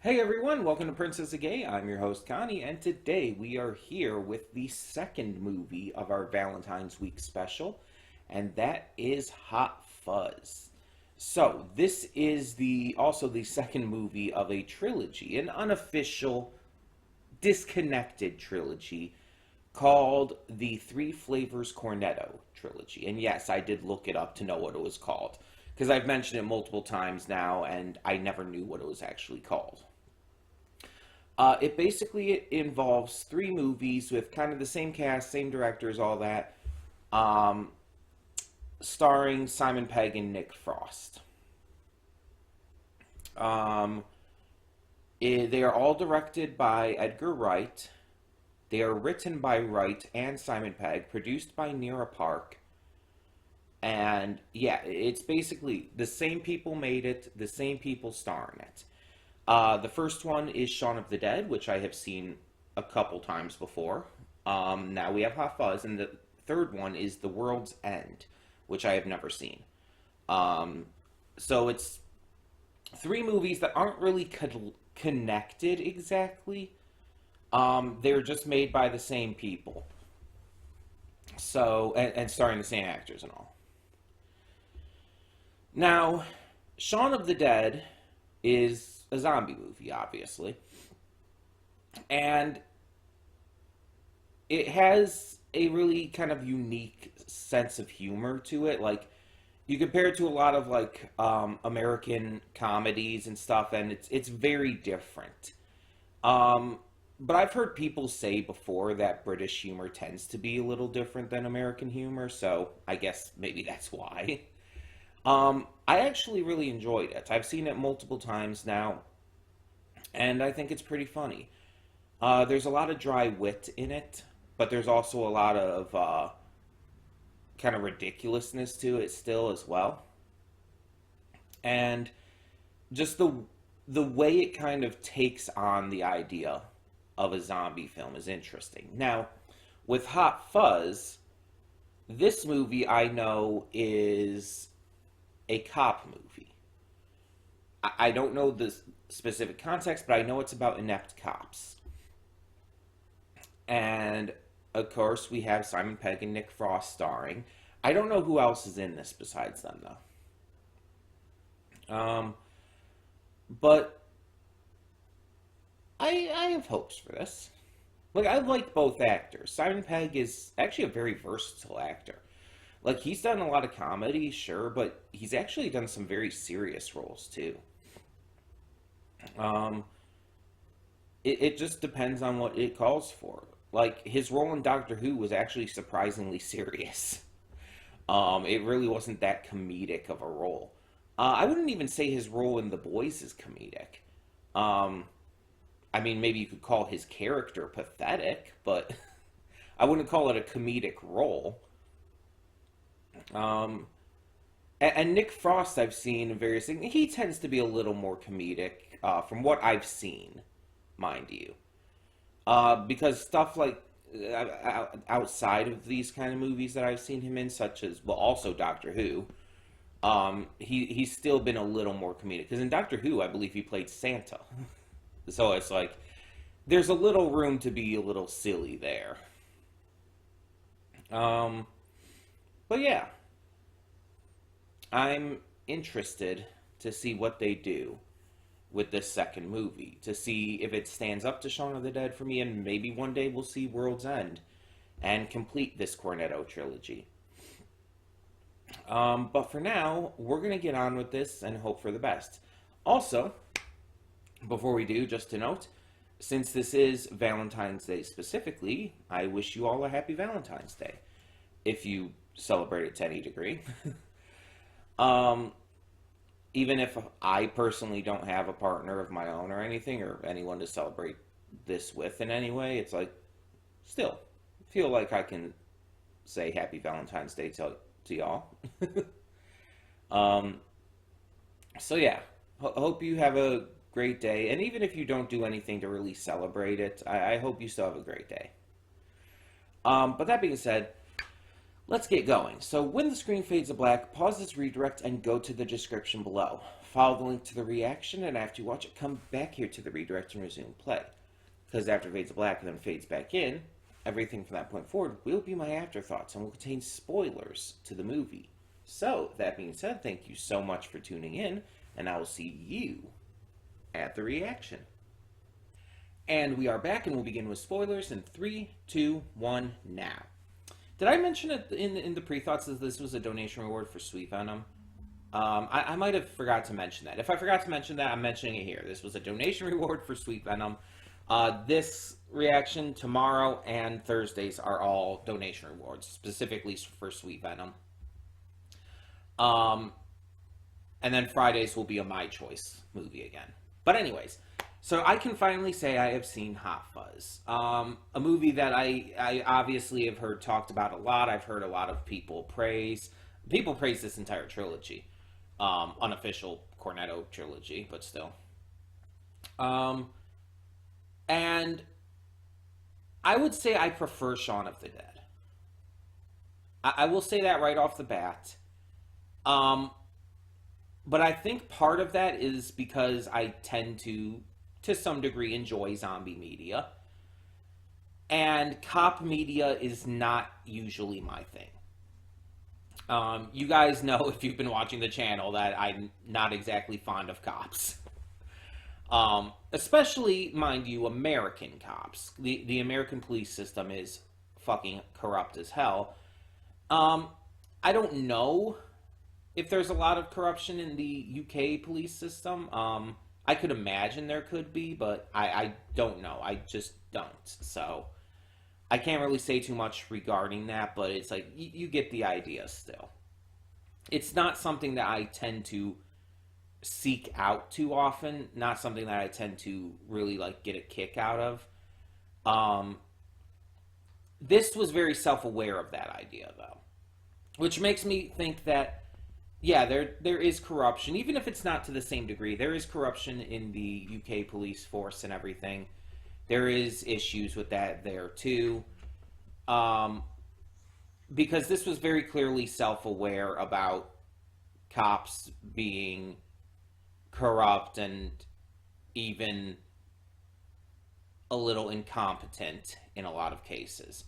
Hey everyone, welcome to Princess of Gay. I'm your host Connie, and today we are here with the second movie of our Valentine's Week special, and that is Hot Fuzz. So, this is also the second movie of a trilogy, an unofficial, disconnected trilogy called the Three Flavors Cornetto trilogy. And yes, I did look it up to know what it was called, because I've mentioned it multiple times now, and I never knew what it was actually called. It basically involves three movies with kind of the same cast, same directors, all that, um, starring Simon Pegg and Nick Frost. Um, they are all directed by Edgar Wright. They are written by Wright and Simon Pegg, produced by Nira Park. And yeah, it's basically the same people made it, the same people star in it. The first one is Shaun of the Dead, which I have seen a couple times before. Now we have Hot Fuzz, and the third one is The World's End, which I have never seen. So it's three movies that aren't really connected exactly. They're just made by the same people. So, and starring the same actors and all. Now, Shaun of the Dead is a zombie movie, obviously. And it has a really kind of unique sense of humor to it. Like, you compare it to a lot of like American comedies and stuff, and it's very different. But I've heard people say before that British humor tends to be a little different than American humor, so I guess maybe that's why. I actually really enjoyed it. I've seen it multiple times now, and I think it's pretty funny. There's a lot of dry wit in it, but there's also a lot of kind of ridiculousness to it still as well. And just the way it kind of takes on the idea of a zombie film is interesting. Now, with Hot Fuzz, this movie I know is a cop movie. I don't know the specific context, but I know it's about inept cops. And of course, we have Simon Pegg and Nick Frost starring. I don't know who else is in this besides them, though. But I have hopes for this. Like, I like both actors. Simon Pegg is actually a very versatile actor. Like, he's done a lot of comedy, sure, but he's actually done some very serious roles, too. Um, it just depends on what it calls for. Like, his role in Doctor Who was actually surprisingly serious. It really wasn't that comedic of a role. I wouldn't even say his role in The Boys is comedic. Um, I mean, maybe you could call his character pathetic, but I wouldn't call it a comedic role. Um, and Nick Frost, I've seen in various things. He tends to be a little more comedic, from what I've seen, mind you. Because stuff like outside of these kind of movies that I've seen him in, such as, well, also Doctor Who, he's still been a little more comedic. Because in Doctor Who, I believe he played Santa. So it's like, there's a little room to be a little silly there. Um, but yeah, I'm interested to see what they do with this second movie, to see if it stands up to Shaun of the Dead for me, and maybe one day we'll see World's End and complete this Cornetto trilogy. But for now, we're going to get on with this and hope for the best. Also, before we do, just to note, since this is Valentine's Day specifically, I wish you all a happy Valentine's Day, if you celebrate it to any degree. um, Even if I personally don't have a partner of my own or anything, or anyone to celebrate this with in any way, it's like, still, feel like I can say happy Valentine's Day to y'all. um, so yeah, hope you have a great day, and even if you don't do anything to really celebrate it, I hope you still have a great day. But that being said, let's get going. So when the screen fades to black, pause this redirect and go to the description below. follow the link to the reaction, and after you watch it, come back here to the redirect and resume play. Because after it fades to black and then fades back in, everything from that point forward will be my afterthoughts and will contain spoilers to the movie. So, that being said, thank you so much for tuning in, and I will see you at the reaction. And we are back, and we'll begin with spoilers in 3, 2, 1, now. Did I mention it in the pre-thoughts that this was a donation reward for Sweet Venom? I might have forgot to mention that. If I forgot to mention that, I'm mentioning it here. This was a donation reward for Sweet Venom. This reaction, tomorrow and Thursdays are all donation rewards, specifically for Sweet Venom. And then Fridays will be a My Choice movie again. But anyways, so I can finally say I have seen Hot Fuzz. A movie that I obviously have heard talked about a lot. I've heard a lot of people praise. People praise this entire trilogy. Unofficial Cornetto trilogy, but still. And I would say I prefer Shaun of the Dead. I will say that right off the bat. But I think part of that is because I tend to some degree, enjoy zombie media. And cop media is not usually my thing. You guys know, if you've been watching the channel, that I'm not exactly fond of cops. Especially, mind you, American cops. The American police system is fucking corrupt as hell. I don't know if there's a lot of corruption in the UK police system. I could imagine there could be, but I don't know. I just don't. So I can't really say too much regarding that, but it's like, you get the idea still. It's not something that I tend to seek out too often. Not something that I tend to really like get a kick out of. This was very self-aware of that idea, though. Which makes me think that, yeah, there is corruption, even if it's not to the same degree. There is corruption in the UK police force and everything. There is issues with that there too. Because this was very clearly self-aware about cops being corrupt and even a little incompetent in a lot of cases.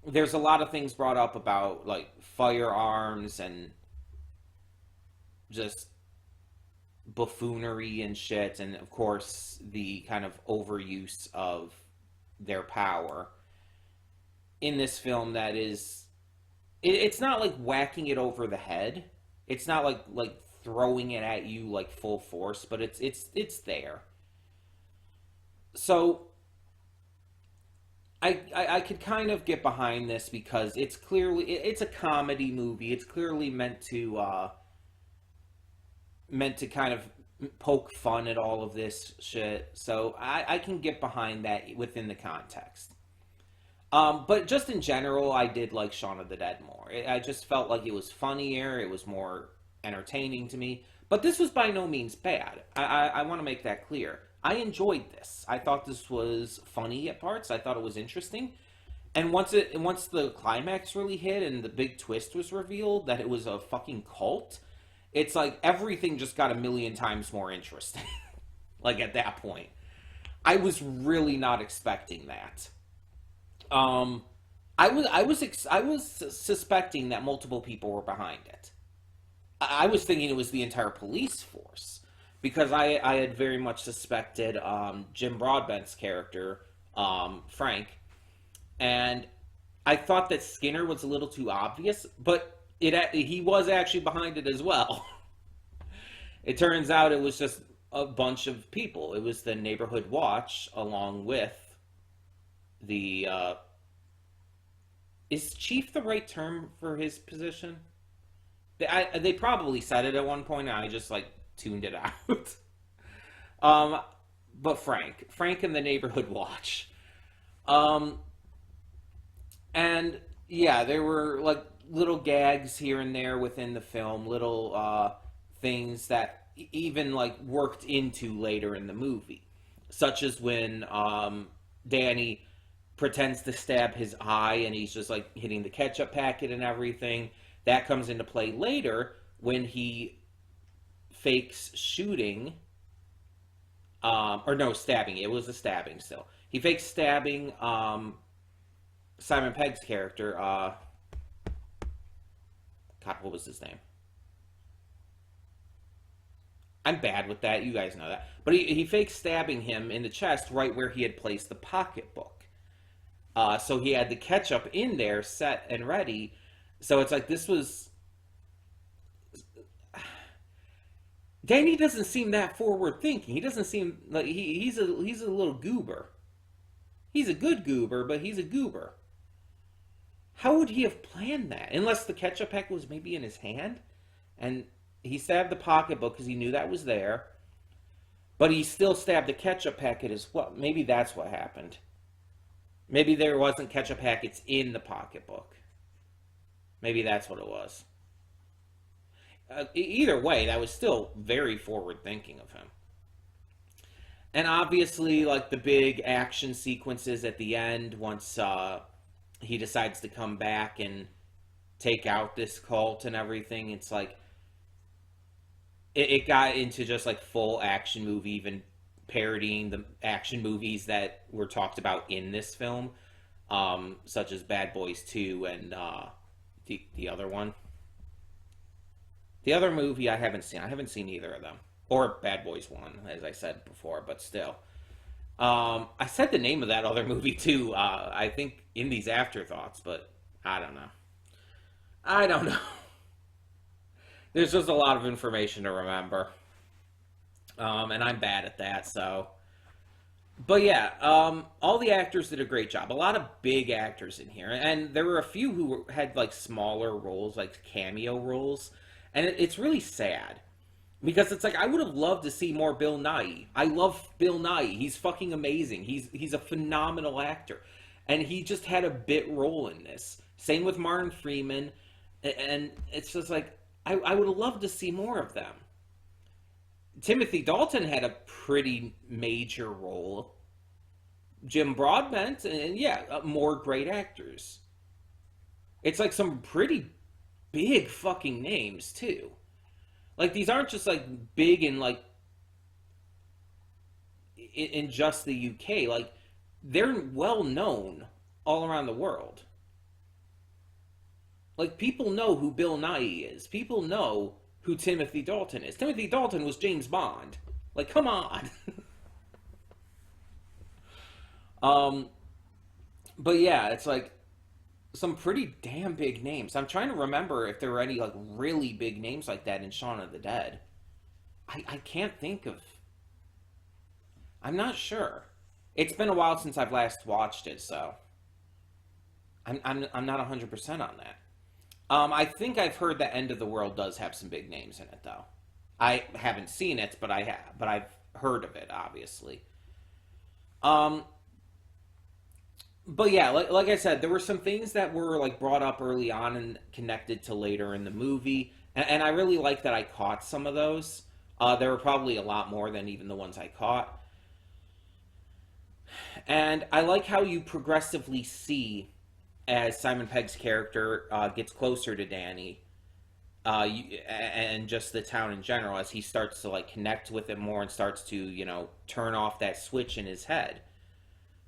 There's a lot of things brought up about like firearms and just buffoonery and shit, and of course the kind of overuse of their power in this film. That is, it's not like whacking it over the head. It's not like throwing it at you like full force, but it's there. So I could kind of get behind this because it's a comedy movie. It's clearly meant to kind of poke fun at all of this shit. So I can get behind that within the context. But just in general, I did like Shaun of the Dead more. I just felt like it was funnier. It was more entertaining to me. But this was by no means bad. I want to make that clear. I enjoyed this. I thought this was funny at parts. I thought it was interesting. And once the climax really hit and the big twist was revealed that it was a fucking cult, it's like everything just got a million times more interesting. Like at that point, I was really not expecting that. I was suspecting that multiple people were behind it. I was thinking it was the entire police force, because I had very much suspected Jim Broadbent's character, Frank, and I thought that Skinner was a little too obvious, but he was actually behind it as well. It turns out it was just a bunch of people. It was the neighborhood watch, along with the... is chief the right term for his position? They probably said it at one point, and I just, tuned it out. But Frank and the neighborhood watch. And, yeah, there were, little gags here and there within the film, little, things that even, worked into later in the movie. Such as when, Danny pretends to stab his eye, and he's just, hitting the ketchup packet and everything. That comes into play later when he fakes shooting, or no, stabbing. It was a stabbing still. He fakes stabbing Simon Pegg's character. God, what was his name? I'm bad with that. You guys know that. But he fakes stabbing him in the chest right where he had placed the pocketbook. So he had the ketchup in there, set and ready. So it's like this was. Danny doesn't seem that forward thinking. He doesn't seem like he's a little goober. He's a good goober, but he's a goober. How would he have planned that? Unless the ketchup pack was maybe in his hand, and he stabbed the pocketbook because he knew that was there, but he still stabbed the ketchup packet as well. Maybe that's what happened. Maybe there wasn't ketchup packets in the pocketbook. Maybe that's what it was. Either way, that was still very forward thinking of him. And obviously, like the big action sequences at the end, once he decides to come back and take out this cult and everything, it's like it got into just like full action movie, even parodying the action movies that were talked about in this film, such as Bad Boys 2 and the other one. The other movie I haven't seen. I haven't seen either of them. Or Bad Boys 1, as I said before, but still. I said the name of that other movie too, I think in these afterthoughts, but I don't know. I don't know. There's just a lot of information to remember. And I'm bad at that, so. But yeah, all the actors did a great job. A lot of big actors in here. And there were a few who had like smaller roles, like cameo roles. And it's really sad. Because it's like, I would have loved to see more Bill Nighy. I love Bill Nighy. He's fucking amazing. He's a phenomenal actor. And he just had a bit role in this. Same with Martin Freeman. And it's just like, I would have loved to see more of them. Timothy Dalton had a pretty major role. Jim Broadbent, and yeah, more great actors. It's like some pretty big fucking names, too. Like, these aren't just, like, big in, like, in just the UK. Like, they're well known all around the world. Like, people know who Bill Nighy is. People know who Timothy Dalton is. Timothy Dalton was James Bond. Like, come on. But yeah, it's like some pretty damn big names. I'm trying to remember if there were any like really big names like that in Shaun of the Dead. I can't think of. I'm not sure. It's been a while since I've last watched it, so I'm not 100% on that. I think I've heard that End of the World does have some big names in it, though. I haven't seen it, but I've heard of it, obviously. But yeah, like I said, there were some things that were like brought up early on and connected to later in the movie, and I really like that I caught some of those. There were probably a lot more than even the ones I caught. And I like how you progressively see as Simon Pegg's character gets closer to Danny, and just the town in general, as he starts to like connect with it more and starts to, you know, turn off that switch in his head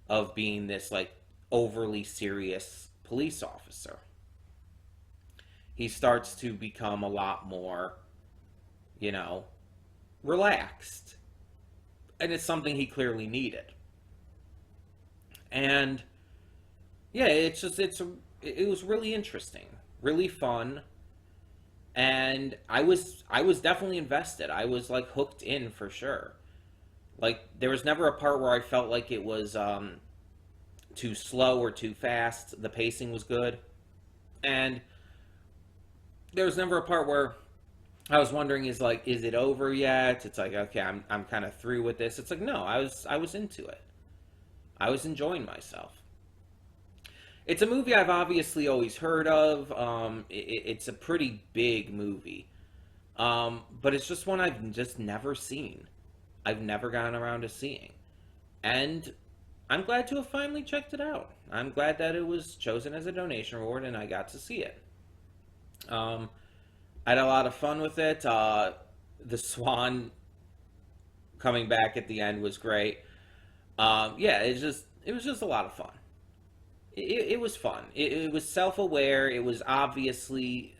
of being this like overly serious police officer. He starts to become a lot more, you know, relaxed. And it's something he clearly needed. And yeah, it was really interesting, really fun, and I was definitely invested. I was like hooked in for sure. Like there was never a part where I felt like it was too slow or too fast. The pacing was good, and there was never a part where I was wondering, is it over yet? It's like, okay, I'm kind of through with this. It's like, no, I was into it. I was enjoying myself. It's a movie I've obviously always heard of. It's a pretty big movie. But it's just one I've just never seen. I've never gotten around to seeing. And I'm glad to have finally checked it out. I'm glad that it was chosen as a donation reward and I got to see it. I had a lot of fun with it. The swan coming back at the end was great. Yeah, it was just a lot of fun. It was fun. It was self aware. It was obviously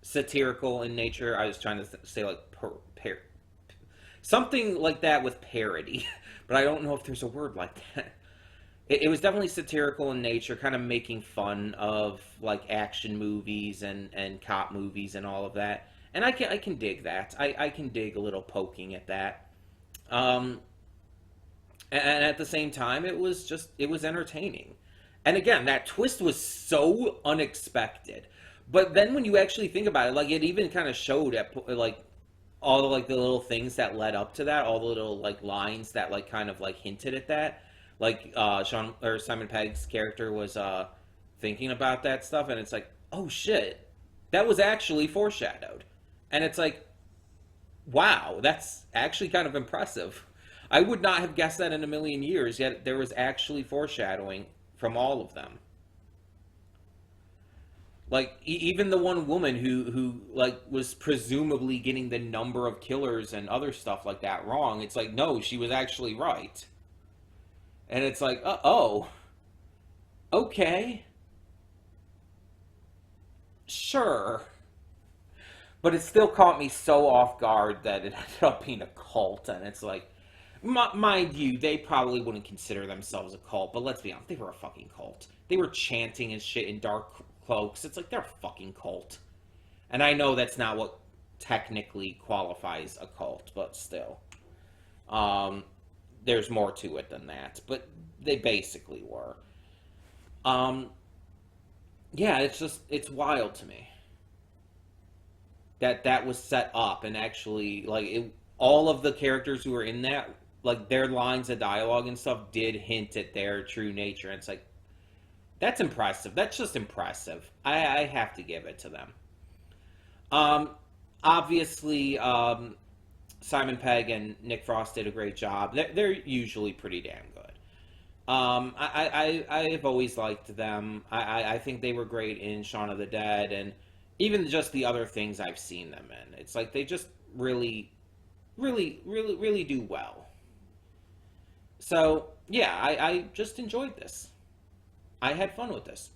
satirical in nature. I was trying to say like something like that with parody, but I don't know if there's a word like that. It was definitely satirical in nature, kind of making fun of like action movies and cop movies and all of that. And I can dig that. I can dig a little poking at that. Um, and at the same time, it was entertaining. And again, that twist was so unexpected. But then when you actually think about it, like it even kind of showed at like all the like the little things that led up to that, all the little like lines that like kind of like hinted at that. Like Sean or Simon Pegg's character was thinking about that stuff, and it's like, oh shit, that was actually foreshadowed, and it's like, wow, that's actually kind of impressive. I would not have guessed that in a million years. Yet there was actually foreshadowing from all of them. Like even the one woman who like was presumably getting the number of killers and other stuff like that wrong. It's like no, she was actually right, and it's like oh, okay, sure. But it still caught me so off guard that it ended up being a cult, and it's like, mind you, they probably wouldn't consider themselves a cult, but let's be honest, they were a fucking cult. They were chanting and shit in dark cloaks. It's like they're a fucking cult. And I know that's not what technically qualifies a cult, but still. Um, there's more to it than that, but they basically were. Um, yeah, it's wild to me that that was set up and actually like all of the characters who were in that like their lines of dialogue and stuff did hint at their true nature. And it's like that's impressive. That's just impressive. I have to give it to them. Um, obviously, Simon Pegg and Nick Frost did a great job. They're usually pretty damn good. I've always liked them. I think they were great in Shaun of the Dead and even just the other things I've seen them in. It's like they just really do well. So yeah, I just enjoyed this. I had fun with this.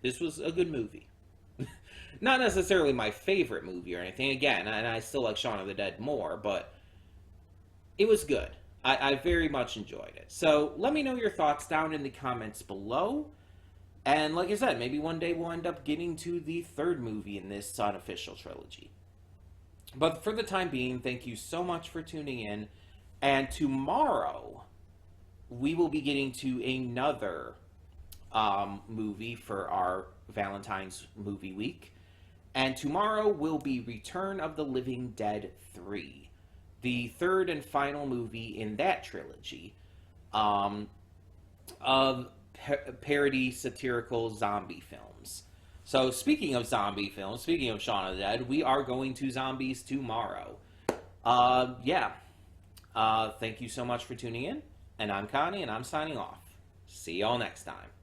This was a good movie. Not necessarily my favorite movie or anything. Again, and I still like Shaun of the Dead more, but it was good. I very much enjoyed it. So let me know your thoughts down in the comments below. And like I said, maybe one day we'll end up getting to the third movie in this unofficial trilogy. But for the time being, thank you so much for tuning in. And tomorrow, we will be getting to another movie for our Valentine's movie week. And tomorrow will be Return of the Living Dead 3, the third and final movie in that trilogy of parody satirical zombie films. So speaking of zombie films, speaking of Shaun of the Dead, we are going to zombies tomorrow. Yeah. Thank you so much for tuning in. And I'm Connie, and I'm signing off. See y'all next time.